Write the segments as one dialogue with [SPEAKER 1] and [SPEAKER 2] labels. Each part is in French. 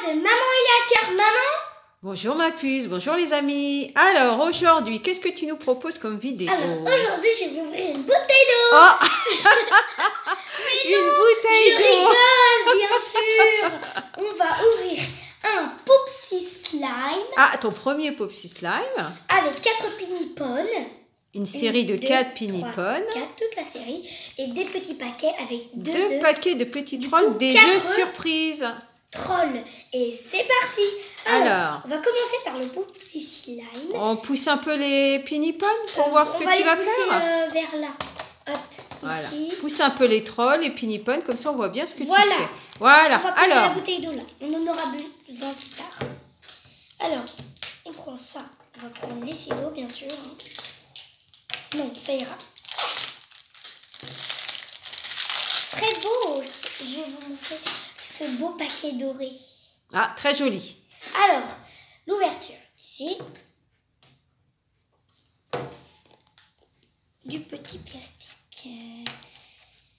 [SPEAKER 1] de Maman il a cœur. Maman.
[SPEAKER 2] Bonjour ma puce, bonjour les amis. Alors aujourd'hui, qu'est-ce que tu nous proposes comme vidéo?
[SPEAKER 1] Alors aujourd'hui, je vais ouvrir une bouteille d'eau.
[SPEAKER 2] Oh
[SPEAKER 1] Mais
[SPEAKER 2] une
[SPEAKER 1] non,
[SPEAKER 2] bouteille
[SPEAKER 1] je
[SPEAKER 2] d'eau.
[SPEAKER 1] rigole, bien sûr. On va ouvrir un Popsi Slime
[SPEAKER 2] Ah, ton premier Popsi Slime.
[SPEAKER 1] avec 4 pinipons.
[SPEAKER 2] Une série de 4 pinipons.
[SPEAKER 1] 4, toute la série. Et des petits paquets avec 2
[SPEAKER 2] 2
[SPEAKER 1] œufs.
[SPEAKER 2] paquets de petits
[SPEAKER 1] Du
[SPEAKER 2] trolls,
[SPEAKER 1] coup,
[SPEAKER 2] des
[SPEAKER 1] 4
[SPEAKER 2] œufs
[SPEAKER 1] œufs.
[SPEAKER 2] surprises.
[SPEAKER 1] Troll. Et c'est parti.
[SPEAKER 2] Alors,
[SPEAKER 1] on va commencer par le Popsi Slime.
[SPEAKER 2] on pousse un peu les pinipons pour voir ce que tu vas
[SPEAKER 1] On va les pousser
[SPEAKER 2] faire.
[SPEAKER 1] vers là. Hop,
[SPEAKER 2] Voilà.
[SPEAKER 1] ici.
[SPEAKER 2] Pousse un peu les trolls, les pinipons, comme ça on voit bien ce que
[SPEAKER 1] Voilà.
[SPEAKER 2] tu fais. Voilà.
[SPEAKER 1] On va poser la
[SPEAKER 2] Alors,
[SPEAKER 1] bouteille d'eau là. On en aura besoin plus tard. Alors, on prend ça. On va prendre les ciseaux, bien sûr. Non, ça ira. Très beau. Je vais vous montrer ce beau paquet doré.
[SPEAKER 2] ah, très joli.
[SPEAKER 1] Alors, l'ouverture. Ici. Du petit plastique.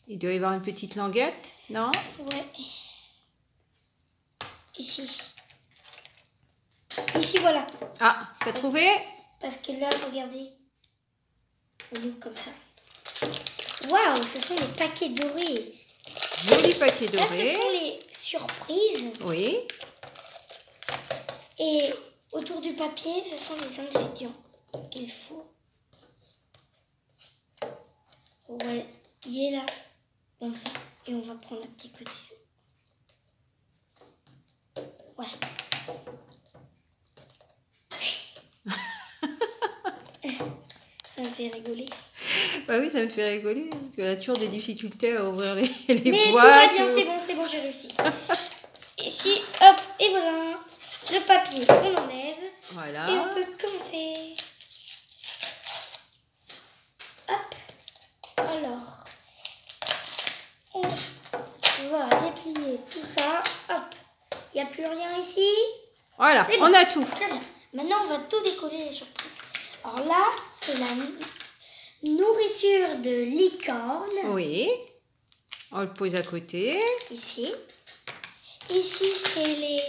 [SPEAKER 2] Il doit y avoir une petite languette, non?
[SPEAKER 1] Ouais. Ici. Ici, voilà.
[SPEAKER 2] Ah, t'as trouvé?
[SPEAKER 1] Parce que là, regardez. On est comme ça. Waouh, ce sont les paquets dorés.
[SPEAKER 2] Joli paquet
[SPEAKER 1] Là, ce
[SPEAKER 2] doré.
[SPEAKER 1] sont les surprises.
[SPEAKER 2] Oui.
[SPEAKER 1] Et autour du papier, ce sont les ingrédients qu'il faut. Ouais, il est là. Comme ça. Et on va prendre un petit coup de ciseau. Voilà. Ça me fait rigoler.
[SPEAKER 2] Bah oui, ça me fait rigoler. Parce qu'on a toujours des difficultés à ouvrir les
[SPEAKER 1] Mais tout
[SPEAKER 2] boîtes.
[SPEAKER 1] va bien, c'est bon, j'ai réussi. Ici, hop, et voilà. Le papier, on enlève.
[SPEAKER 2] Voilà.
[SPEAKER 1] Et on peut commencer. Hop. Alors, on va déplier tout ça. Hop. Il n'y a plus rien ici.
[SPEAKER 2] Voilà,
[SPEAKER 1] C'est
[SPEAKER 2] on
[SPEAKER 1] bon.
[SPEAKER 2] a tout.
[SPEAKER 1] Très bien. Maintenant, on va tout décoller les surprises. Alors là, c'est la nourriture de licorne.
[SPEAKER 2] Oui. On le pose à côté.
[SPEAKER 1] Ici. Ici, c'est les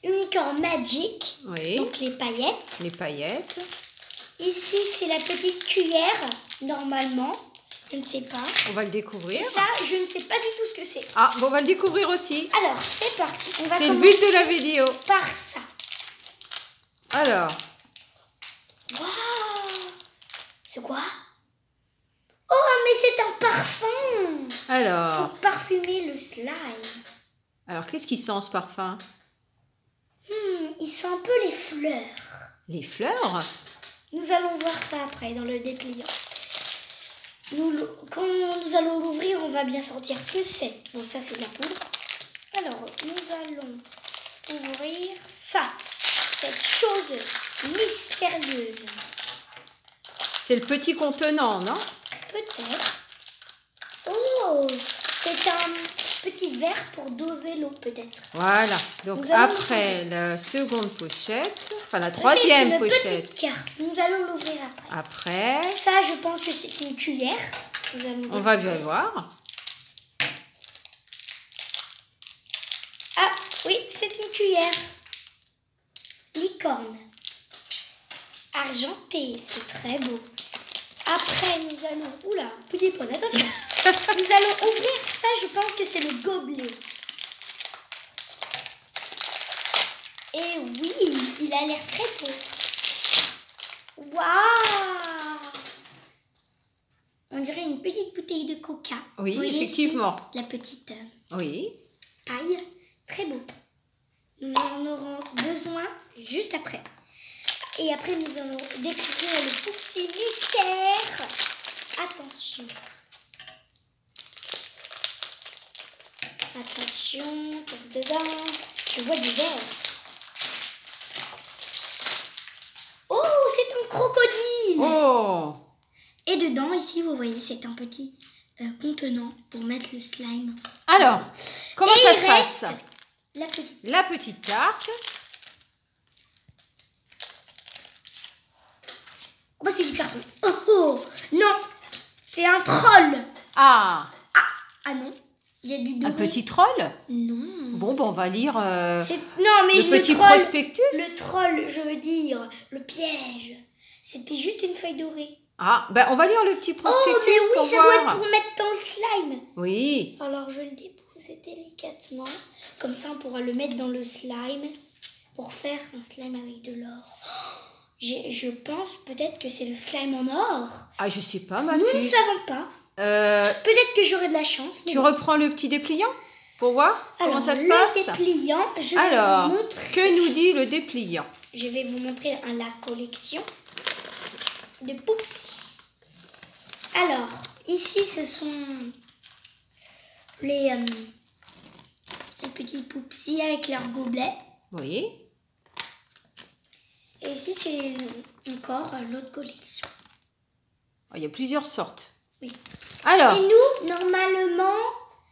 [SPEAKER 1] unicorns magic.
[SPEAKER 2] Oui.
[SPEAKER 1] Donc les paillettes.
[SPEAKER 2] Les paillettes.
[SPEAKER 1] Ici, c'est la petite cuillère, normalement. Je ne sais pas.
[SPEAKER 2] On va le découvrir.
[SPEAKER 1] Et ça, je ne sais pas du tout ce que c'est.
[SPEAKER 2] Ah, bon, on va le découvrir aussi.
[SPEAKER 1] Alors, c'est parti. On va
[SPEAKER 2] C'est le
[SPEAKER 1] commencer
[SPEAKER 2] but de la vidéo.
[SPEAKER 1] par ça.
[SPEAKER 2] Alors,
[SPEAKER 1] Waouh! C'est quoi? Oh, mais c'est un parfum!
[SPEAKER 2] alors,
[SPEAKER 1] Pour parfumer le slime.
[SPEAKER 2] qu'est-ce qui sent ce parfum?
[SPEAKER 1] Il sent un peu les fleurs.
[SPEAKER 2] Les fleurs?
[SPEAKER 1] Nous allons voir ça après dans le dépliant. Quand nous allons l'ouvrir, on va bien sentir ce que c'est. Bon, ça c'est de la poudre. Alors, nous allons ouvrir ça. Cette chose mystérieuse.
[SPEAKER 2] C'est le petit contenant, non?
[SPEAKER 1] Peut-être. Oh, c'est un petit verre pour doser l'eau, peut-être.
[SPEAKER 2] Voilà. Donc
[SPEAKER 1] Nous allons
[SPEAKER 2] après la seconde pochette, enfin la troisième
[SPEAKER 1] C'est une
[SPEAKER 2] pochette.
[SPEAKER 1] petite carte. Nous allons l'ouvrir après.
[SPEAKER 2] Après,
[SPEAKER 1] Ça, je pense que c'est une cuillère. Nous allons
[SPEAKER 2] on va bien voir.
[SPEAKER 1] Ah, oui, c'est une cuillère. Licorne. Argentée, c'est très beau. Après, nous allons... Oula, petit point, attention. Nous allons ouvrir ça, je pense que c'est le gobelet. Et oui, il a l'air très beau. Waouh! On dirait une petite bouteille de coca.
[SPEAKER 2] Oui,
[SPEAKER 1] Vous voyez
[SPEAKER 2] effectivement.
[SPEAKER 1] ici, la petite
[SPEAKER 2] Oui.
[SPEAKER 1] paille. Très beau. Nous en aurons besoin juste après. Et après, nous allons découvrir le Popsi mystère. Attention. Attention, pour dedans. Je vois du verre. Oh, c'est un crocodile.
[SPEAKER 2] Oh!
[SPEAKER 1] Et dedans, ici, vous voyez, c'est un petit contenant pour mettre le slime.
[SPEAKER 2] Alors, comment
[SPEAKER 1] Et
[SPEAKER 2] ça
[SPEAKER 1] il
[SPEAKER 2] se
[SPEAKER 1] reste
[SPEAKER 2] passe?
[SPEAKER 1] la petite.
[SPEAKER 2] La petite carte.
[SPEAKER 1] Oh, c'est du carton. Oh, oh, non, c'est un troll.
[SPEAKER 2] Ah!
[SPEAKER 1] Ah non, Il y a du
[SPEAKER 2] Un
[SPEAKER 1] doré.
[SPEAKER 2] petit troll?
[SPEAKER 1] Non.
[SPEAKER 2] Bon, ben, on va lire
[SPEAKER 1] Non, mais
[SPEAKER 2] le petit prospectus.
[SPEAKER 1] Le troll, je veux dire, le piège. C'était juste une feuille dorée.
[SPEAKER 2] Ah, ben, on va lire le petit
[SPEAKER 1] Oh,
[SPEAKER 2] prospectus
[SPEAKER 1] mais oui,
[SPEAKER 2] pour
[SPEAKER 1] ça
[SPEAKER 2] voir.
[SPEAKER 1] doit être pour mettre dans le slime.
[SPEAKER 2] Oui.
[SPEAKER 1] Alors, je le dépose délicatement. Comme ça, on pourra le mettre dans le slime pour faire un slime avec de l'or. Je pense peut-être que c'est le slime en or.
[SPEAKER 2] Ah, je sais pas, ma
[SPEAKER 1] Nous ne
[SPEAKER 2] puce.
[SPEAKER 1] savons pas. Peut-être que j'aurai de la chance. Mais
[SPEAKER 2] Tu
[SPEAKER 1] bon.
[SPEAKER 2] reprends le petit dépliant pour voir comment ça se
[SPEAKER 1] le
[SPEAKER 2] passe?
[SPEAKER 1] dépliant, je vais
[SPEAKER 2] Alors,
[SPEAKER 1] vous montrer.
[SPEAKER 2] que nous dit le dépliant?
[SPEAKER 1] Je vais vous montrer la collection de Poupsi. Alors, ici, ce sont les petits Poupsi avec leurs gobelets.
[SPEAKER 2] Oui.
[SPEAKER 1] Et ici, c'est encore l'autre collection.
[SPEAKER 2] Oh, il y a plusieurs sortes.
[SPEAKER 1] Oui.
[SPEAKER 2] Alors,
[SPEAKER 1] Et nous, normalement,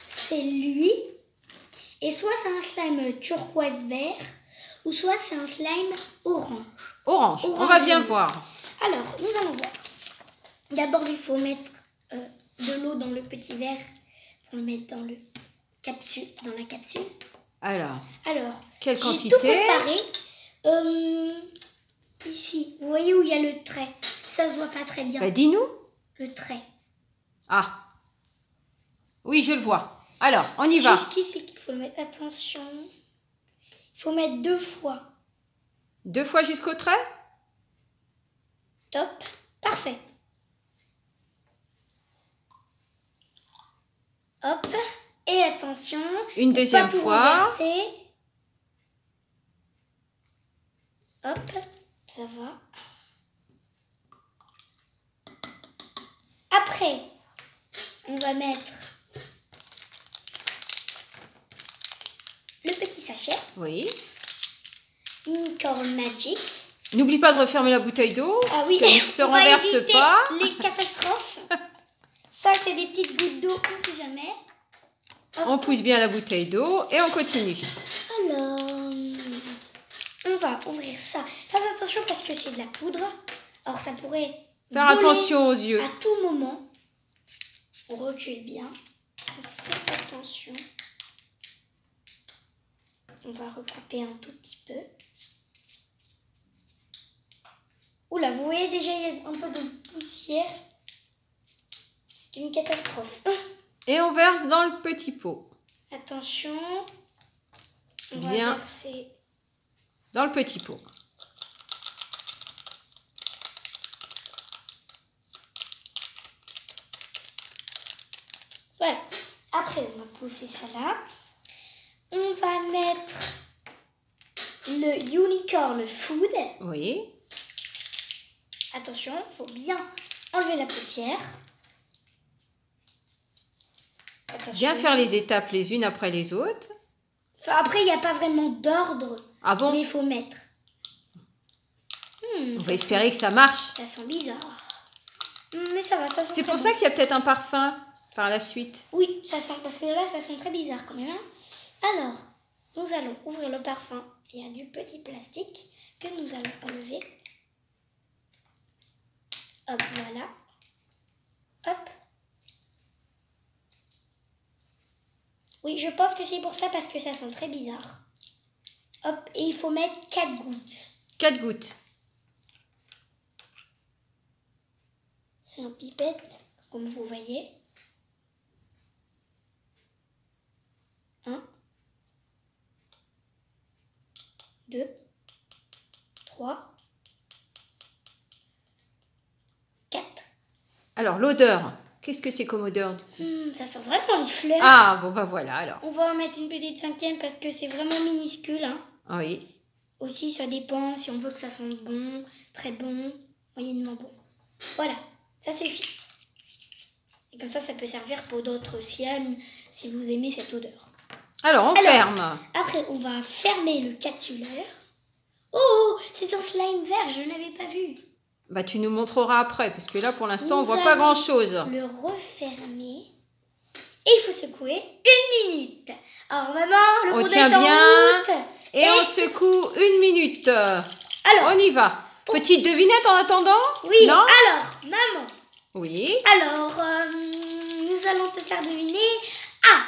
[SPEAKER 1] c'est lui. Et soit c'est un slime turquoise vert, ou soit c'est un slime orange.
[SPEAKER 2] orange. On va
[SPEAKER 1] Orange
[SPEAKER 2] bien
[SPEAKER 1] jaune.
[SPEAKER 2] voir.
[SPEAKER 1] Alors, nous allons voir. D'abord, il faut mettre de l'eau dans le petit verre pour le mettre dans la capsule.
[SPEAKER 2] Alors,
[SPEAKER 1] Alors,
[SPEAKER 2] quelle
[SPEAKER 1] j'ai
[SPEAKER 2] quantité?
[SPEAKER 1] tout préparé. Ici, vous voyez où il y a le trait. Ça se voit pas très bien.
[SPEAKER 2] Bah, dis-nous.
[SPEAKER 1] Le trait.
[SPEAKER 2] Ah. Oui, je le vois. Alors, on y va.
[SPEAKER 1] Jusqu'ici qu'il faut le mettre. Attention. Il faut mettre 2 fois.
[SPEAKER 2] 2 fois jusqu'au trait?
[SPEAKER 1] Top. Parfait. Hop. Et attention.
[SPEAKER 2] Une
[SPEAKER 1] pour
[SPEAKER 2] deuxième
[SPEAKER 1] pas tout
[SPEAKER 2] fois.
[SPEAKER 1] renverser. Hop. Ça va. Après, on va mettre le petit sachet
[SPEAKER 2] Oui.
[SPEAKER 1] Unicorn Magic.
[SPEAKER 2] N'oublie pas de refermer la bouteille d'eau.
[SPEAKER 1] Ah oui,
[SPEAKER 2] Qu'elle ne se
[SPEAKER 1] on va
[SPEAKER 2] renverse
[SPEAKER 1] éviter
[SPEAKER 2] pas.
[SPEAKER 1] les catastrophes. Ça, c'est des petites gouttes d'eau, on ne sait jamais. Hop.
[SPEAKER 2] On pousse bien la bouteille d'eau et on continue.
[SPEAKER 1] Alors, on va ouvrir ça. Faites attention parce que c'est de la poudre. Alors, ça pourrait
[SPEAKER 2] Faire
[SPEAKER 1] voler
[SPEAKER 2] attention aux yeux.
[SPEAKER 1] à tout moment. On recule bien. Faites attention. On va recouper un tout petit peu. Oula, vous voyez déjà, il y a un peu de poussière. C'est une catastrophe.
[SPEAKER 2] Et on verse dans le petit pot.
[SPEAKER 1] Attention. On
[SPEAKER 2] Bien.
[SPEAKER 1] va verser.
[SPEAKER 2] Dans le petit pot.
[SPEAKER 1] Voilà. Après, on va pousser ça là. On va mettre le Unicorn Food.
[SPEAKER 2] Oui.
[SPEAKER 1] Attention, il faut bien enlever la poussière. Attention.
[SPEAKER 2] Bien faire les étapes les unes après les autres.
[SPEAKER 1] Enfin, après, il n'y a pas vraiment d'ordre.
[SPEAKER 2] Ah bon?
[SPEAKER 1] Mais il faut mettre.
[SPEAKER 2] On va espérer que ça marche.
[SPEAKER 1] Ça sent bizarre. Mais ça va, ça sent
[SPEAKER 2] C'est
[SPEAKER 1] très
[SPEAKER 2] pour
[SPEAKER 1] bon.
[SPEAKER 2] ça qu'il y a peut-être un parfum par la suite.
[SPEAKER 1] Oui, ça sent, parce que là, ça sent très bizarre quand même. Hein. Alors, nous allons ouvrir le parfum. Il y a du petit plastique que nous allons enlever. Hop, voilà. Hop. Oui, je pense que c'est pour ça, parce que ça sent très bizarre. Hop, et il faut mettre 4 gouttes.
[SPEAKER 2] 4 gouttes.
[SPEAKER 1] C'est en pipette, comme vous voyez. 1, 2, 3, 4.
[SPEAKER 2] Alors, l'odeur. Qu'est-ce que c'est comme odeur?
[SPEAKER 1] Ça sent vraiment les fleurs.
[SPEAKER 2] Ah, bon, bah voilà alors.
[SPEAKER 1] On va en mettre une petite 5e parce que c'est vraiment minuscule. Hein.
[SPEAKER 2] Oui.
[SPEAKER 1] Aussi, ça dépend si on veut que ça sente bon, très bon, moyennement bon. Voilà, ça suffit. Et comme ça peut servir pour d'autres slimes si vous aimez cette odeur.
[SPEAKER 2] Alors, on ferme.
[SPEAKER 1] Après, on va fermer le capsulaire. Oh, c'est un slime vert, je n'avais pas vu.
[SPEAKER 2] Bah, tu nous montreras après, parce que là, pour l'instant, on
[SPEAKER 1] Nous
[SPEAKER 2] voit pas
[SPEAKER 1] allons
[SPEAKER 2] grand-chose.
[SPEAKER 1] Le refermer. Et il faut secouer 1 minute. Alors, maman, le
[SPEAKER 2] On
[SPEAKER 1] compteur
[SPEAKER 2] tient
[SPEAKER 1] est en
[SPEAKER 2] bien.
[SPEAKER 1] route.
[SPEAKER 2] Et on secoue 1 minute.
[SPEAKER 1] Alors,
[SPEAKER 2] On y va. Petite devinette en attendant?
[SPEAKER 1] oui,
[SPEAKER 2] Non?
[SPEAKER 1] alors, maman.
[SPEAKER 2] Oui.
[SPEAKER 1] Alors, nous allons te faire deviner. Ah,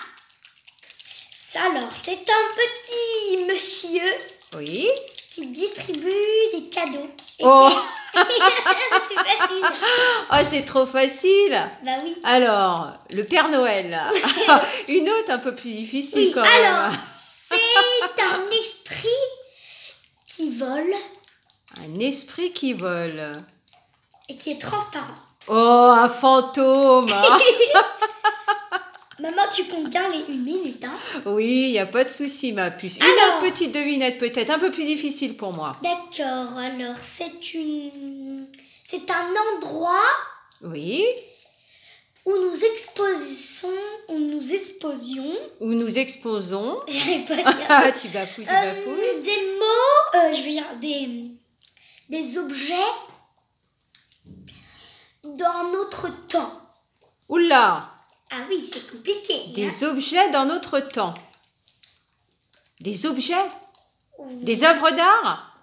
[SPEAKER 1] Alors, c'est un petit monsieur
[SPEAKER 2] Oui.
[SPEAKER 1] qui distribue des cadeaux. Et
[SPEAKER 2] Oh,
[SPEAKER 1] c'est facile.
[SPEAKER 2] oh c'est trop facile.
[SPEAKER 1] Bah oui.
[SPEAKER 2] Alors, le Père Noël. Une autre un peu plus difficile
[SPEAKER 1] Oui,
[SPEAKER 2] quand
[SPEAKER 1] alors,
[SPEAKER 2] même.
[SPEAKER 1] c'est un esprit qui vole
[SPEAKER 2] Un esprit qui vole.
[SPEAKER 1] et qui est transparent.
[SPEAKER 2] Oh, un fantôme.
[SPEAKER 1] Maman, tu comptes bien les 1 minute, hein?
[SPEAKER 2] Oui, il n'y a pas de souci, ma puce. Une
[SPEAKER 1] Alors.
[SPEAKER 2] autre petite devinette peut-être, un peu plus difficile pour moi.
[SPEAKER 1] D'accord, alors c'est un endroit
[SPEAKER 2] Oui.
[SPEAKER 1] où nous exposions,
[SPEAKER 2] Où nous exposons.
[SPEAKER 1] j'arrive pas à dire,
[SPEAKER 2] Ah, tu bafouilles, tu bafouilles.
[SPEAKER 1] des mots, je veux dire des objets dans notre temps.
[SPEAKER 2] Oula,
[SPEAKER 1] Ah oui, c'est compliqué. Hein?
[SPEAKER 2] des objets dans notre temps. Des objets?
[SPEAKER 1] Oui.
[SPEAKER 2] Des œuvres d'art?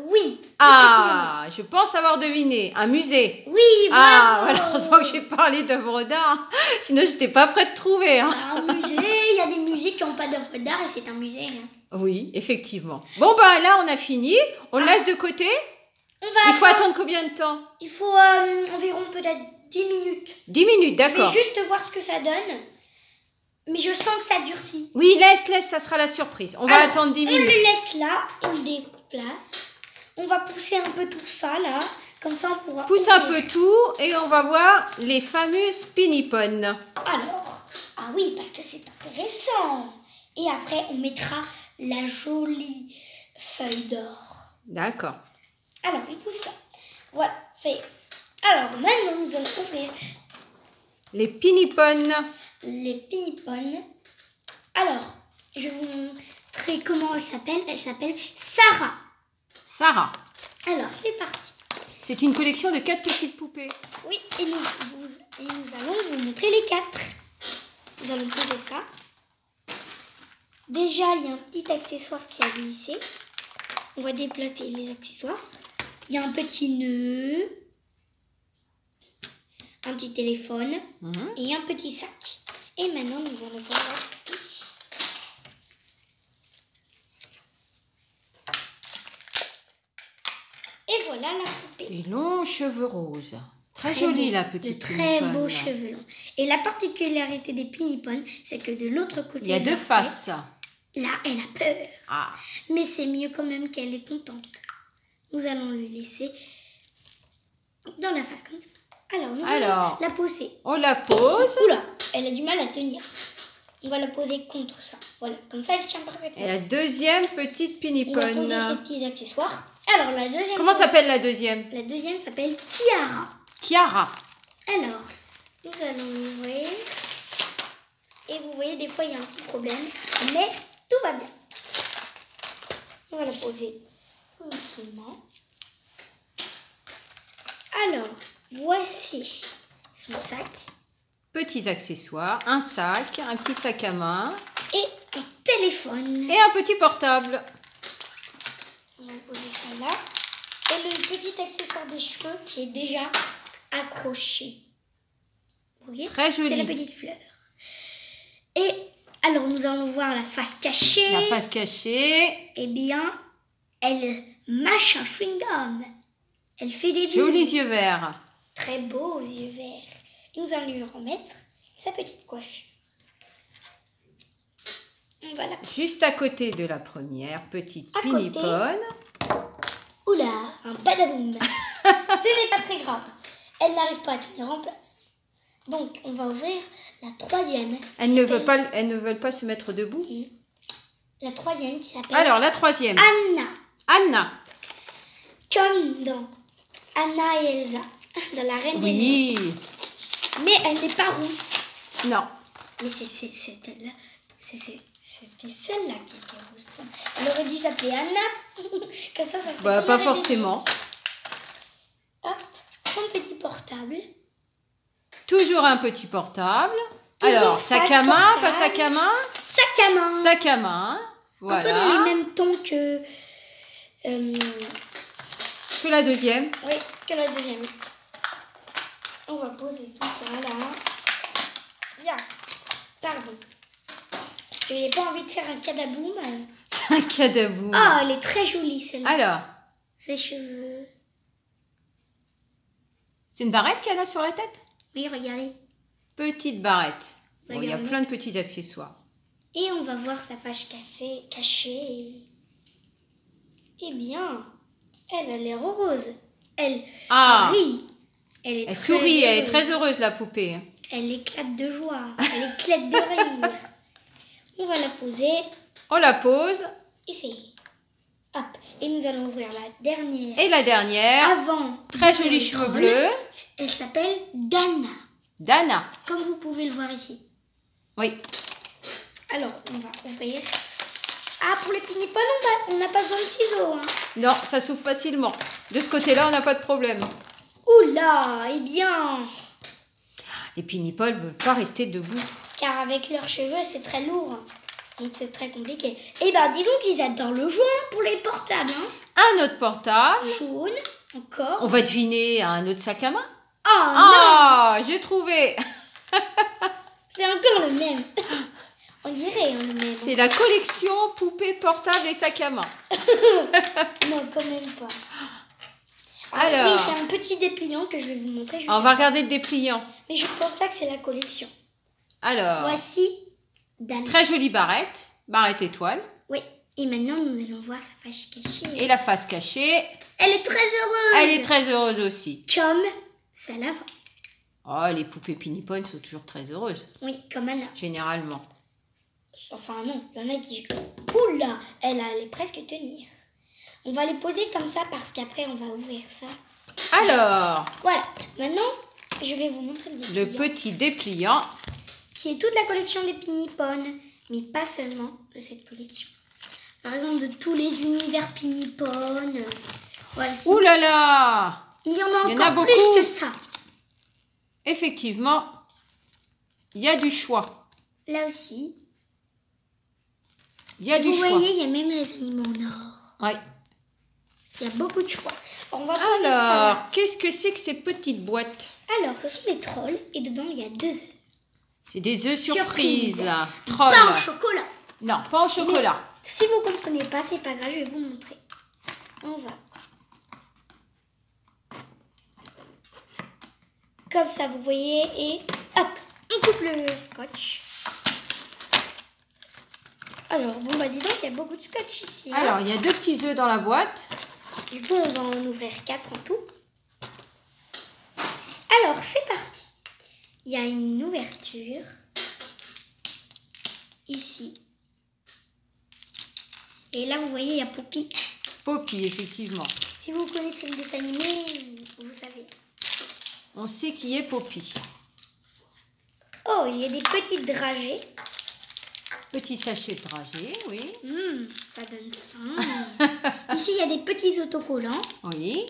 [SPEAKER 1] Oui. plus
[SPEAKER 2] Ah, je pense avoir deviné. Un musée.
[SPEAKER 1] précisément. Oui,
[SPEAKER 2] Ah,
[SPEAKER 1] bravo.
[SPEAKER 2] malheureusement que j'ai parlé d'œuvres d'art. Sinon, je n'étais pas prête de trouver. Hein.
[SPEAKER 1] Un musée, il y a des musées qui n'ont pas d'œuvre d'art et c'est un musée. Hein.
[SPEAKER 2] Oui, effectivement. Bon, ben là, on a fini. On le laisse de côté.
[SPEAKER 1] On va
[SPEAKER 2] Il faut attendre combien de temps?
[SPEAKER 1] Il faut environ peut-être 10 minutes.
[SPEAKER 2] 10 minutes,
[SPEAKER 1] Je vais
[SPEAKER 2] d'accord.
[SPEAKER 1] juste voir ce que ça donne. Mais je sens que ça durcit.
[SPEAKER 2] Oui, laisse, ça sera la surprise. On va
[SPEAKER 1] Alors,
[SPEAKER 2] attendre 10
[SPEAKER 1] On
[SPEAKER 2] minutes.
[SPEAKER 1] le laisse là, on le déplace. On va pousser un peu tout ça là. Comme ça on pourra...
[SPEAKER 2] Pousse un
[SPEAKER 1] ouvrir.
[SPEAKER 2] peu tout et on va voir les fameuses pinipones.
[SPEAKER 1] Alors, ah oui, parce que c'est intéressant. Et après, on mettra la jolie feuille d'or.
[SPEAKER 2] D'accord.
[SPEAKER 1] Alors, on pousse ça. Voilà, c'est... Alors, maintenant, nous allons ouvrir
[SPEAKER 2] Les pinipones.
[SPEAKER 1] les pinipones. Alors, je vais vous montrer comment elle s'appelle. Elle s'appelle Sarah.
[SPEAKER 2] Sarah.
[SPEAKER 1] Alors, c'est parti.
[SPEAKER 2] C'est une collection de 4 petites poupées.
[SPEAKER 1] Oui, et nous allons vous montrer les 4. Nous allons poser ça. Déjà, il y a un petit accessoire qui a glissé. On va déplacer les accessoires. Il y a un petit nœud, un petit téléphone et un petit sac. Et maintenant, nous allons voir la poupée. Et voilà la poupée.
[SPEAKER 2] Des longs cheveux roses. Très jolie
[SPEAKER 1] beau,
[SPEAKER 2] la petite
[SPEAKER 1] de très
[SPEAKER 2] pinipone.
[SPEAKER 1] beaux cheveux longs. Et la particularité des pinipones, c'est que de l'autre côté,
[SPEAKER 2] Il y a
[SPEAKER 1] de
[SPEAKER 2] 2
[SPEAKER 1] leur
[SPEAKER 2] faces.
[SPEAKER 1] tête, là, elle a peur.
[SPEAKER 2] Ah.
[SPEAKER 1] Mais c'est mieux quand même qu'elle est contente. Nous allons le laisser dans la face comme ça. Alors, nous allons la poser.
[SPEAKER 2] On la pose.
[SPEAKER 1] Ici. Oula, elle a du mal à tenir. On va la poser contre ça. Voilà, comme ça elle tient parfaitement.
[SPEAKER 2] Et la deuxième petite
[SPEAKER 1] On va
[SPEAKER 2] pinipone.
[SPEAKER 1] poser ces petits accessoires. Alors, la deuxième...
[SPEAKER 2] Comment s'appelle la deuxième?
[SPEAKER 1] La deuxième s'appelle Kiara.
[SPEAKER 2] Chiara.
[SPEAKER 1] Alors, nous allons l'ouvrir. Et vous voyez, des fois, il y a un petit problème. Mais tout va bien. On va la poser doucement. Alors, voici son sac.
[SPEAKER 2] Petits accessoires, un sac, un petit sac à main
[SPEAKER 1] Et un téléphone.
[SPEAKER 2] et un petit portable.
[SPEAKER 1] On va poser ça là. Et le petit accessoire des cheveux qui est déjà accroché. Vous voyez?
[SPEAKER 2] Très joli.
[SPEAKER 1] C'est la petite fleur. Et alors, nous allons voir la face cachée.
[SPEAKER 2] La face cachée.
[SPEAKER 1] Eh bien, elle mâche un chewing-gum. Elle fait des bulles.
[SPEAKER 2] Jolis yeux verts.
[SPEAKER 1] Très beaux yeux verts. Et nous allons lui remettre sa petite coiffure. On va la...
[SPEAKER 2] Juste à côté de la première petite
[SPEAKER 1] À côté.
[SPEAKER 2] pinipone.
[SPEAKER 1] Oula, un badaboum. Ce n'est pas très grave. Elle n'arrive pas à tenir en place. Donc, on va ouvrir la troisième.
[SPEAKER 2] Elles ne veulent pas se mettre debout.
[SPEAKER 1] La troisième qui s'appelle
[SPEAKER 2] Alors, la troisième.
[SPEAKER 1] Anna.
[SPEAKER 2] Anna.
[SPEAKER 1] Comme dans Anna et Elsa, dans la Reine des Neiges.
[SPEAKER 2] Oui.
[SPEAKER 1] Mais elle n'est pas rousse.
[SPEAKER 2] Non.
[SPEAKER 1] Mais c'est elle-là. C'était celle-là qui était rousse. Elle aurait dû s'appeler Anna. Comme ça serait
[SPEAKER 2] Bah,
[SPEAKER 1] comme
[SPEAKER 2] pas
[SPEAKER 1] la Reine des
[SPEAKER 2] forcément.
[SPEAKER 1] Neiges. Hop, son petit portable.
[SPEAKER 2] Toujours un petit portable.
[SPEAKER 1] Toujours
[SPEAKER 2] Alors, sac à main,
[SPEAKER 1] portable.
[SPEAKER 2] pas sac à main.
[SPEAKER 1] Sac à main.
[SPEAKER 2] Sac à main.
[SPEAKER 1] Un peu dans
[SPEAKER 2] Voilà.
[SPEAKER 1] les mêmes tons que...
[SPEAKER 2] Que la deuxième.
[SPEAKER 1] oui, que la deuxième. On va poser tout ça là. Bien. Pardon. J'ai pas envie de faire un cadaboum.
[SPEAKER 2] C'est un cadaboum.
[SPEAKER 1] Ah, elle est très jolie celle-là.
[SPEAKER 2] Alors,
[SPEAKER 1] Ses cheveux.
[SPEAKER 2] c'est une barrette qu'elle a sur la tête?
[SPEAKER 1] Oui, regardez.
[SPEAKER 2] Petite barrette. Bon, il y a
[SPEAKER 1] Regardez.
[SPEAKER 2] plein de petits accessoires.
[SPEAKER 1] Et on va voir sa face cachée. Eh bien, elle a l'air heureuse. Elle
[SPEAKER 2] Ah,
[SPEAKER 1] rit. Elle est
[SPEAKER 2] elle
[SPEAKER 1] très
[SPEAKER 2] sourit, elle est
[SPEAKER 1] heureuse.
[SPEAKER 2] très heureuse la poupée.
[SPEAKER 1] Elle éclate de joie. Elle éclate de rire. On va la poser.
[SPEAKER 2] On la pose.
[SPEAKER 1] Ici. Hop. Et nous allons ouvrir la dernière.
[SPEAKER 2] Et la dernière,
[SPEAKER 1] Avant.
[SPEAKER 2] très
[SPEAKER 1] d'ouvrir
[SPEAKER 2] jolis
[SPEAKER 1] le
[SPEAKER 2] cheveux
[SPEAKER 1] troll,
[SPEAKER 2] bleus,
[SPEAKER 1] Elle s'appelle Dana.
[SPEAKER 2] Dana.
[SPEAKER 1] Comme vous pouvez le voir ici.
[SPEAKER 2] Oui.
[SPEAKER 1] Alors, on va ouvrir. Ah, pour les pinipones, on n'a pas besoin de ciseaux. Hein.
[SPEAKER 2] Non, ça s'ouvre facilement. De ce côté-là, on n'a pas de problème.
[SPEAKER 1] Oula, eh bien.
[SPEAKER 2] Les pinipoles ne veulent pas rester debout.
[SPEAKER 1] Car avec leurs cheveux, c'est très lourd. Donc c'est très compliqué. Eh ben, dis donc, ils adorent le jaune pour les portables. Hein.
[SPEAKER 2] Un autre portable.
[SPEAKER 1] Jaune, encore.
[SPEAKER 2] On va deviner un autre sac à main.
[SPEAKER 1] Oh non,
[SPEAKER 2] Ah, j'ai trouvé.
[SPEAKER 1] c'est encore le même. On dirait le même.
[SPEAKER 2] C'est la collection poupées portables et sacs à main.
[SPEAKER 1] Non, quand même pas.
[SPEAKER 2] Alors.
[SPEAKER 1] Oui, c'est un petit dépliant que je vais vous montrer. juste
[SPEAKER 2] On va
[SPEAKER 1] après.
[SPEAKER 2] regarder le dépliant.
[SPEAKER 1] Mais je pense pas que c'est la collection.
[SPEAKER 2] Alors,
[SPEAKER 1] Voici Dana.
[SPEAKER 2] très jolie barrette. Barrette étoile.
[SPEAKER 1] Oui. Et maintenant, nous allons voir sa face cachée.
[SPEAKER 2] Et la face cachée.
[SPEAKER 1] Elle est très heureuse.
[SPEAKER 2] Elle est très heureuse aussi.
[SPEAKER 1] Comme ça l'avant.
[SPEAKER 2] Oh, les poupées pinipones sont toujours très heureuses,
[SPEAKER 1] Oui, comme Anna.
[SPEAKER 2] généralement.
[SPEAKER 1] Enfin non, il y en a qui... Oula, elle allait presque tenir. On va les poser comme ça parce qu'après, on va ouvrir ça.
[SPEAKER 2] Alors,
[SPEAKER 1] Voilà. Maintenant, je vais vous montrer le
[SPEAKER 2] le
[SPEAKER 1] dépliant.
[SPEAKER 2] petit dépliant.
[SPEAKER 1] Qui est toute la collection des pinipones. Mais pas seulement de cette collection. Par exemple, de tous les univers pinipones. Voilà.
[SPEAKER 2] Ouh là là!
[SPEAKER 1] Il y en a
[SPEAKER 2] Il y en a
[SPEAKER 1] encore
[SPEAKER 2] beaucoup.
[SPEAKER 1] plus que ça.
[SPEAKER 2] Effectivement, il y a du choix.
[SPEAKER 1] Là aussi.
[SPEAKER 2] Il y a du
[SPEAKER 1] Vous
[SPEAKER 2] choix.
[SPEAKER 1] voyez, il y a même les animaux en or.
[SPEAKER 2] Ouais.
[SPEAKER 1] Il y a beaucoup de choix. On va poser ça là.
[SPEAKER 2] Alors, qu'est-ce que c'est que ces petites boîtes?
[SPEAKER 1] Alors, ce sont des trolls et dedans il y a 2 œufs.
[SPEAKER 2] C'est des œufs
[SPEAKER 1] Surprise.
[SPEAKER 2] surprises. Trolls.
[SPEAKER 1] Pas au chocolat.
[SPEAKER 2] Non, pas au chocolat.
[SPEAKER 1] Si vous ne comprenez pas, c'est pas grave, je vais vous montrer. On va. Comme ça, vous voyez, et hop, on coupe le scotch. Alors, bon, bah dis donc, il y a beaucoup de scotch ici. Hein.
[SPEAKER 2] Alors, il y a 2 petits œufs dans la boîte.
[SPEAKER 1] Du coup, on va en ouvrir 4 en tout. Alors, c'est parti. Il y a une ouverture. Ici. Et là, vous voyez, il y a Poppy.
[SPEAKER 2] Poppy, effectivement.
[SPEAKER 1] Si vous connaissez le dessin animé, vous savez.
[SPEAKER 2] On sait qui est Poppy.
[SPEAKER 1] Oh, il y a des petites dragées.
[SPEAKER 2] Petit sachet de dragée, oui.
[SPEAKER 1] Ça donne faim. Ici, il y a des petits autocollants.
[SPEAKER 2] Oui.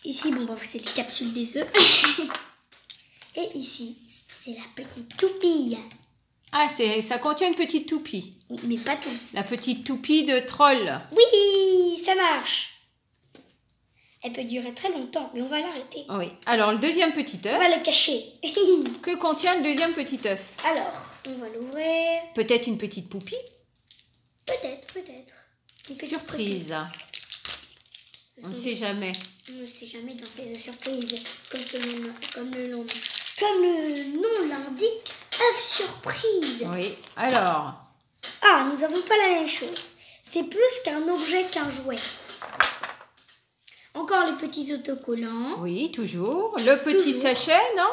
[SPEAKER 1] Ici, bon, bah, c'est les capsules des œufs. Et ici, c'est la petite toupie.
[SPEAKER 2] Ah, ça contient une petite toupie.
[SPEAKER 1] Oui, mais pas tous.
[SPEAKER 2] La petite toupie de troll.
[SPEAKER 1] Oui, ça marche. Elle peut durer très longtemps, mais on va l'arrêter.
[SPEAKER 2] Oui. Alors, le deuxième petit
[SPEAKER 1] On
[SPEAKER 2] œuf.
[SPEAKER 1] va le cacher.
[SPEAKER 2] Que contient le deuxième petit œuf?
[SPEAKER 1] Alors, on va l'ouvrir.
[SPEAKER 2] Peut-être une petite poupie?
[SPEAKER 1] Peut-être. Une petite
[SPEAKER 2] Surprise.
[SPEAKER 1] poupée.
[SPEAKER 2] On ne sait jamais.
[SPEAKER 1] On ne sait jamais dans ces surprises. Comme le nom l'indique, œuf surprise.
[SPEAKER 2] Oui. Alors,
[SPEAKER 1] Ah, nous n'avons pas la même chose. C'est plus qu'un objet qu'un jouet. Encore les petits autocollants.
[SPEAKER 2] oui, toujours. Le petit
[SPEAKER 1] Toujours.
[SPEAKER 2] sachet, non?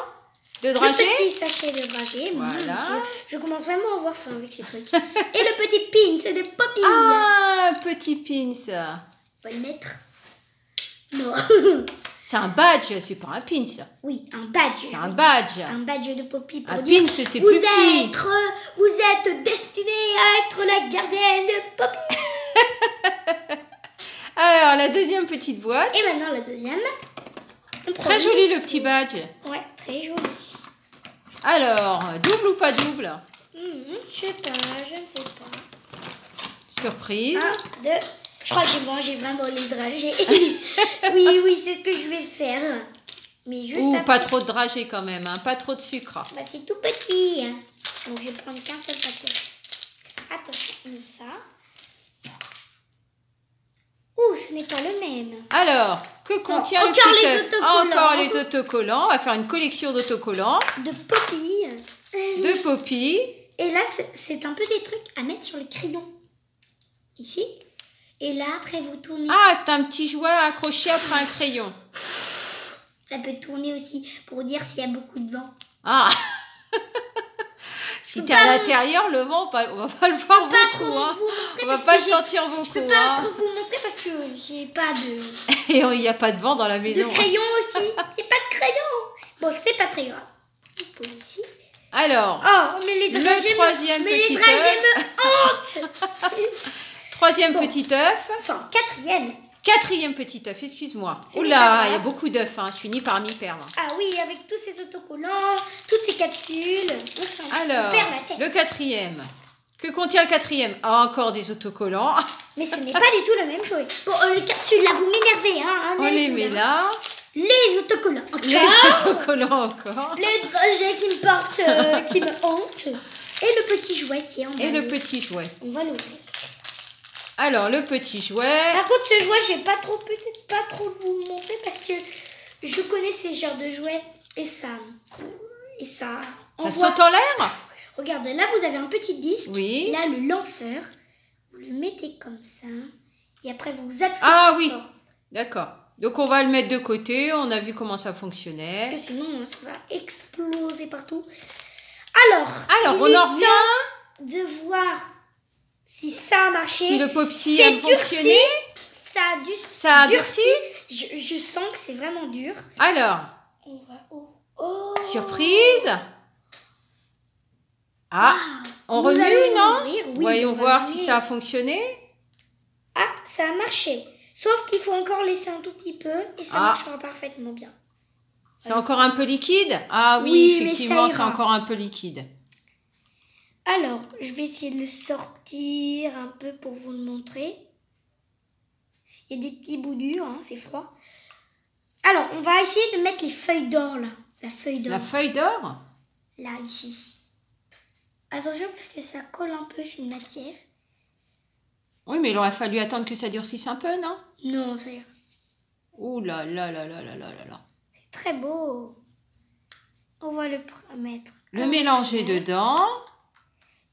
[SPEAKER 2] De
[SPEAKER 1] Le
[SPEAKER 2] dragée?
[SPEAKER 1] petit sachet de dragée. Mon
[SPEAKER 2] Voilà.
[SPEAKER 1] Dieu, je commence vraiment à avoir faim avec ces trucs. Et le petit pin, c'est des Poppy.
[SPEAKER 2] Ah, petit pins.
[SPEAKER 1] On va le mettre. Non.
[SPEAKER 2] C'est un badge, c'est pas un pins.
[SPEAKER 1] Oui, un badge.
[SPEAKER 2] C'est un badge.
[SPEAKER 1] Un badge de Poppy pour
[SPEAKER 2] Un
[SPEAKER 1] dire
[SPEAKER 2] pins, c'est plus petit.
[SPEAKER 1] vous êtes destiné à être la gardienne de Poppy.
[SPEAKER 2] Alors, la deuxième petite boîte.
[SPEAKER 1] Et maintenant la deuxième.
[SPEAKER 2] Très joli le petit badge.
[SPEAKER 1] Ouais, très joli.
[SPEAKER 2] Alors, double ou pas double?
[SPEAKER 1] Je sais pas, je ne sais pas.
[SPEAKER 2] Surprise.
[SPEAKER 1] 1, 2. Je crois que j'ai vraiment les dragées. Oui, c'est ce que je vais faire. Mais juste
[SPEAKER 2] Ou
[SPEAKER 1] après.
[SPEAKER 2] pas trop de dragée quand même, hein, pas trop de sucre.
[SPEAKER 1] Bah, c'est tout petit. Hein. Donc je vais prendre qu'un seul paquet. Attention, ça. Ouh, ce n'est pas le même.
[SPEAKER 2] Alors, que contient le
[SPEAKER 1] encore
[SPEAKER 2] petit
[SPEAKER 1] les
[SPEAKER 2] œuf?
[SPEAKER 1] autocollants.
[SPEAKER 2] Encore les autocollants. On va faire une collection d'autocollants.
[SPEAKER 1] De Poppy.
[SPEAKER 2] De Poppy.
[SPEAKER 1] Et là, c'est un peu des trucs à mettre sur les crayons. Ici. Et là, après, vous tournez.
[SPEAKER 2] Ah, c'est un petit jouet accroché après un crayon.
[SPEAKER 1] Ça peut tourner aussi pour dire s'il y a beaucoup de vent.
[SPEAKER 2] Ah. Si t'es à l'intérieur, le vent, on va pas le voir beaucoup. Hein. On va pas le sentir beaucoup.
[SPEAKER 1] Je peux pas trop vous montrer parce que j'ai pas de...
[SPEAKER 2] Et il n'y a pas de vent dans la maison.
[SPEAKER 1] De crayon aussi. J'ai pas de crayon. Bon, c'est pas très grave. Pour ici.
[SPEAKER 2] Alors,
[SPEAKER 1] oh, mais les dragées
[SPEAKER 2] le troisième petit
[SPEAKER 1] me hantent.
[SPEAKER 2] Troisième petit œuf.
[SPEAKER 1] Enfin, quatrième.
[SPEAKER 2] Quatrième petit œuf, excuse-moi.
[SPEAKER 1] C'est
[SPEAKER 2] Oula, il y a beaucoup d'œufs, hein. Je finis par m'y perdre.
[SPEAKER 1] Ah oui, avec tous ces autocollants, toutes ces capsules.
[SPEAKER 2] Alors,
[SPEAKER 1] on perd la tête.
[SPEAKER 2] le quatrième. Que contient le quatrième? Ah, encore des autocollants.
[SPEAKER 1] Mais ce n'est pas du tout le même jouet. Bon, les capsules, là, vous m'énervez. Hein,
[SPEAKER 2] On les met là.
[SPEAKER 1] Les autocollants encore.
[SPEAKER 2] Les autocollants encore.
[SPEAKER 1] Les dragées qui me portent, qui me hantent. Et le petit jouet qui est en bas.
[SPEAKER 2] Et le petit jouet.
[SPEAKER 1] On va l'ouvrir.
[SPEAKER 2] Alors, le petit jouet.
[SPEAKER 1] Par contre, ce jouet, je vais peut-être pas trop vous le montrer parce que je connais ces genres de jouets et ça
[SPEAKER 2] Ça
[SPEAKER 1] envoie...
[SPEAKER 2] saute en l'air?
[SPEAKER 1] Regardez, là, vous avez un petit disque.
[SPEAKER 2] Oui.
[SPEAKER 1] Là, le lanceur, vous le mettez comme ça et après, vous appuyez.
[SPEAKER 2] Ah
[SPEAKER 1] très
[SPEAKER 2] oui,
[SPEAKER 1] fort.
[SPEAKER 2] d'accord. Donc, on va le mettre de côté. On a vu comment ça fonctionnait.
[SPEAKER 1] Parce que sinon, ça va exploser partout. Alors,
[SPEAKER 2] on en revient.
[SPEAKER 1] De voir si ça a marché.
[SPEAKER 2] Si le Popsi
[SPEAKER 1] c'est
[SPEAKER 2] a
[SPEAKER 1] durci.
[SPEAKER 2] fonctionné.
[SPEAKER 1] Ça a durci.
[SPEAKER 2] durci.
[SPEAKER 1] Je sens que c'est vraiment dur.
[SPEAKER 2] Alors,
[SPEAKER 1] On va... Oh.
[SPEAKER 2] surprise. Ah, on
[SPEAKER 1] Nous
[SPEAKER 2] remue,
[SPEAKER 1] allons
[SPEAKER 2] non?
[SPEAKER 1] ouvrir. Oui,
[SPEAKER 2] Voyons
[SPEAKER 1] on va
[SPEAKER 2] voir
[SPEAKER 1] l'ouvrir.
[SPEAKER 2] si ça a fonctionné.
[SPEAKER 1] Ah, ça a marché. Sauf qu'il faut encore laisser un tout petit peu et ça marchera parfaitement bien.
[SPEAKER 2] C'est encore un peu liquide? Ah oui,
[SPEAKER 1] Oui, mais
[SPEAKER 2] effectivement,
[SPEAKER 1] ça
[SPEAKER 2] c'est
[SPEAKER 1] ira.
[SPEAKER 2] encore un peu liquide.
[SPEAKER 1] Alors, je vais essayer de le sortir un peu pour vous le montrer. Il y a des petits bouts durs, hein, c'est froid. Alors, on va essayer de mettre les feuilles d'or là. La feuille d'or.
[SPEAKER 2] La feuille d'or?
[SPEAKER 1] Là, ici. Attention parce que ça colle un peu, c'est une matière.
[SPEAKER 2] Oui, mais il aurait fallu attendre que ça durcisse un peu, non?
[SPEAKER 1] Non, ça ira.
[SPEAKER 2] Ouh là là là là là là là là.
[SPEAKER 1] C'est très beau. On va le mettre.
[SPEAKER 2] Le mélanger dedans.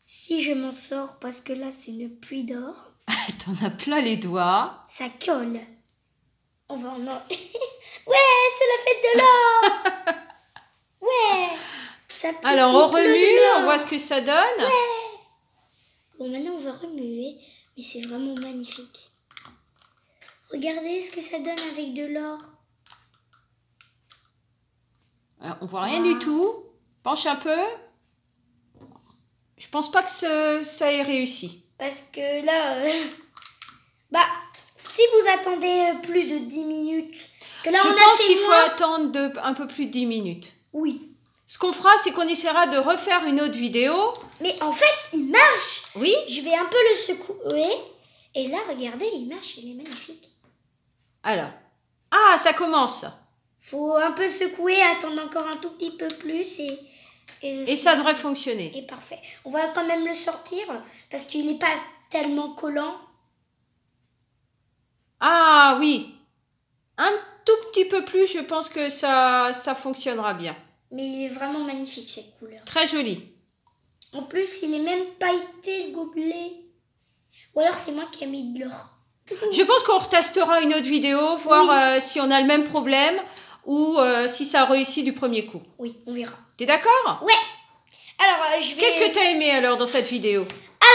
[SPEAKER 1] Si je m'en sors, parce que là, c'est une pluie d'or.
[SPEAKER 2] T'en as plein les doigts.
[SPEAKER 1] Ça colle. On va en... Ouais, c'est la fête de l'or. Ouais. Ça pleut,
[SPEAKER 2] Alors, on
[SPEAKER 1] il pleut de
[SPEAKER 2] remue,
[SPEAKER 1] l'or.
[SPEAKER 2] on voit ce que ça donne.
[SPEAKER 1] Bon, maintenant, on va remuer. Mais c'est vraiment magnifique. Regardez ce que ça donne avec de l'or.
[SPEAKER 2] On voit rien du tout. Penche un peu. Je pense pas que ça ait réussi.
[SPEAKER 1] Parce que là... Bah, si vous attendez plus de 10 minutes... Parce que là,
[SPEAKER 2] Je
[SPEAKER 1] on a
[SPEAKER 2] pense
[SPEAKER 1] fait
[SPEAKER 2] qu'il faut
[SPEAKER 1] moins...
[SPEAKER 2] attendre un peu plus de 10 minutes.
[SPEAKER 1] Oui.
[SPEAKER 2] Ce qu'on fera, c'est qu'on essaiera de refaire une autre vidéo.
[SPEAKER 1] Mais en fait, il marche.
[SPEAKER 2] Oui.
[SPEAKER 1] Je vais un peu le secouer. Et là, regardez, il marche, il est magnifique.
[SPEAKER 2] Alors. Ah, ça commence.
[SPEAKER 1] Faut un peu secouer, attendre encore un tout petit peu plus
[SPEAKER 2] Et ça devrait fonctionner.
[SPEAKER 1] Et parfait. On va quand même le sortir parce qu'il n'est pas tellement collant.
[SPEAKER 2] Ah oui. Un tout petit peu plus, je pense que ça fonctionnera bien.
[SPEAKER 1] Mais il est vraiment magnifique cette couleur.
[SPEAKER 2] Très joli.
[SPEAKER 1] En plus, il est même pailleté le gobelet. Ou alors c'est moi qui ai mis de l'or.
[SPEAKER 2] Je pense qu'on retestera une autre vidéo, voir si on a le même problème ou si ça a réussi du premier coup.
[SPEAKER 1] Oui, on verra.
[SPEAKER 2] T'es d'accord?
[SPEAKER 1] Ouais. Alors, je vais...
[SPEAKER 2] Qu'est-ce que t'as aimé alors dans cette vidéo?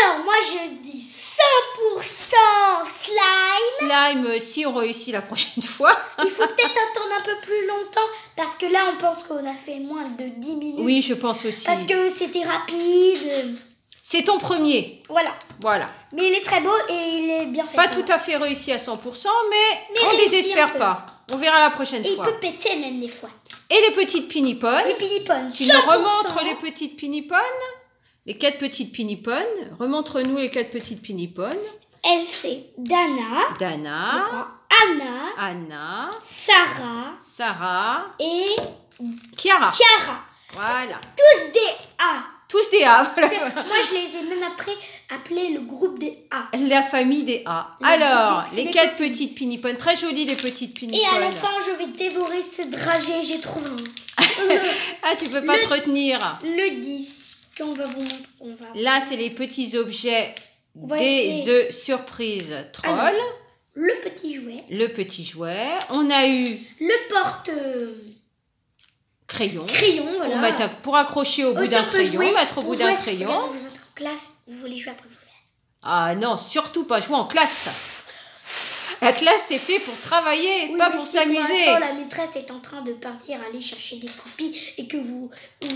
[SPEAKER 1] Alors, moi, je dis 100% slime.
[SPEAKER 2] Slime, si on réussit la prochaine fois.
[SPEAKER 1] Il faut peut-être attendre un peu plus longtemps parce que là, on pense qu'on a fait moins de 10 minutes.
[SPEAKER 2] Oui, je pense aussi.
[SPEAKER 1] Parce que c'était rapide.
[SPEAKER 2] C'est ton premier.
[SPEAKER 1] Voilà.
[SPEAKER 2] Voilà.
[SPEAKER 1] Mais il est très beau et il est bien fait.
[SPEAKER 2] Pas
[SPEAKER 1] ça.
[SPEAKER 2] tout à fait réussi à 100%, mais on
[SPEAKER 1] réussi un
[SPEAKER 2] désespère
[SPEAKER 1] peu.
[SPEAKER 2] pas. On verra la prochaine
[SPEAKER 1] Et il
[SPEAKER 2] fois.
[SPEAKER 1] peut péter même des fois.
[SPEAKER 2] Et les petites pinipones.
[SPEAKER 1] Les pinipones.
[SPEAKER 2] Tu nous remontres les petites pinipones? Les 4 petites pinipones. Remontre-nous les 4 petites pinipones.
[SPEAKER 1] Elle, c'est Dana. Je
[SPEAKER 2] Dana.
[SPEAKER 1] crois. Anna, Sarah
[SPEAKER 2] et
[SPEAKER 1] Chiara.
[SPEAKER 2] Voilà.
[SPEAKER 1] Tous des A.
[SPEAKER 2] Tous des A. Voilà.
[SPEAKER 1] Moi, je les ai même appelés le groupe des A.
[SPEAKER 2] La famille des A. Alors, les 4 petites piniponnes. Très jolies, les petites piniponnes.
[SPEAKER 1] Et à la fin, je vais dévorer ce dragée. J'ai trop faim.
[SPEAKER 2] Ah, tu peux pas te retenir.
[SPEAKER 1] Le disque, on va vous montrer.
[SPEAKER 2] Là, c'est les petits objets des œufs surprise troll. Alors,
[SPEAKER 1] le petit jouet.
[SPEAKER 2] On a eu
[SPEAKER 1] le porte crayon, voilà.
[SPEAKER 2] Pour accrocher au bout d'un crayon, mettre au bout d'un crayon.
[SPEAKER 1] Regarde, vous êtes en classe, vous voulez jouer après vous faire.
[SPEAKER 2] Ah non, surtout pas jouer en classe. La classe, c'est fait pour travailler, pas pour s'amuser. Pour
[SPEAKER 1] l'instant, la maîtresse est en train de partir aller chercher des copies et que vous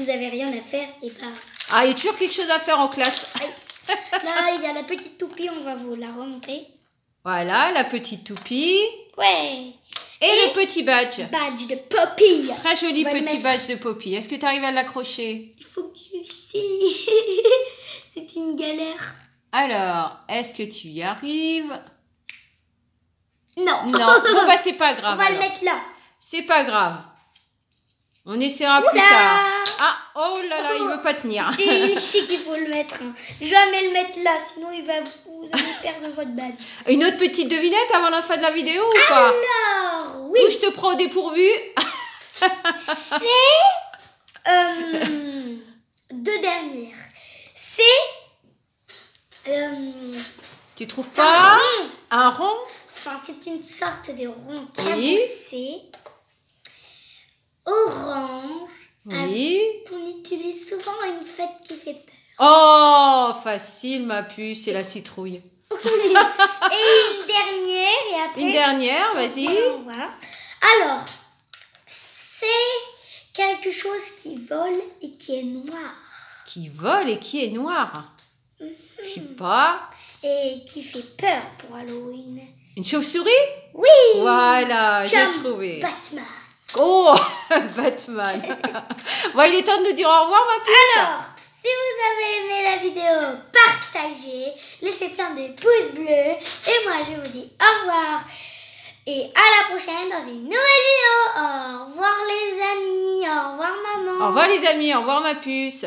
[SPEAKER 1] avez rien à faire. Et bah...
[SPEAKER 2] Ah, il y a toujours quelque chose à faire en classe.
[SPEAKER 1] Là, il y a la petite toupie, on va vous la remontrer.
[SPEAKER 2] Voilà, la petite toupie.
[SPEAKER 1] Ouais.
[SPEAKER 2] Et le petit badge.
[SPEAKER 1] Badge de Poppy.
[SPEAKER 2] Très joli petit badge de Poppy. Est-ce que tu arrives à l'accrocher?
[SPEAKER 1] Il faut que je sais. C'est une galère.
[SPEAKER 2] Alors, est-ce que tu y arrives?
[SPEAKER 1] Non.
[SPEAKER 2] Non. Bon, bah, c'est pas grave.
[SPEAKER 1] On va le mettre là.
[SPEAKER 2] C'est pas grave. On essaiera plus tard. Ah, oh là là, il veut pas tenir.
[SPEAKER 1] C'est ici qu'il faut le mettre. Jamais le mettre là, sinon vous allez perdre votre badge.
[SPEAKER 2] Une autre petite devinette avant la fin de la vidéo ou pas?
[SPEAKER 1] Alors, oui.
[SPEAKER 2] Ou je te prends au dépourvu?
[SPEAKER 1] C'est 2 dernières. C'est
[SPEAKER 2] tu trouves pas? Un rond?
[SPEAKER 1] Enfin, c'est une sorte de rond cabossé. Orange.
[SPEAKER 2] Oui.
[SPEAKER 1] On utilise souvent à une fête qui fait peur.
[SPEAKER 2] Oh, facile ma puce, c'est la citrouille.
[SPEAKER 1] Et une dernière et après.
[SPEAKER 2] Une dernière, vas-y.
[SPEAKER 1] Alors, c'est quelque chose qui vole et qui est noir.
[SPEAKER 2] Qui vole et qui est noir. Je sais pas.
[SPEAKER 1] Et qui fait peur pour Halloween.
[SPEAKER 2] Une chauve-souris?
[SPEAKER 1] Oui.
[SPEAKER 2] Voilà, j'ai trouvé.
[SPEAKER 1] Batman.
[SPEAKER 2] Oh, Batman. Bon, il est temps de nous dire au revoir, ma puce.
[SPEAKER 1] Alors, si vous avez aimé la vidéo, partagez, laissez plein de pouces bleus. Et moi, je vous dis au revoir. Et à la prochaine dans une nouvelle vidéo. Au revoir les amis, au revoir maman.
[SPEAKER 2] Au revoir les amis, au revoir ma puce.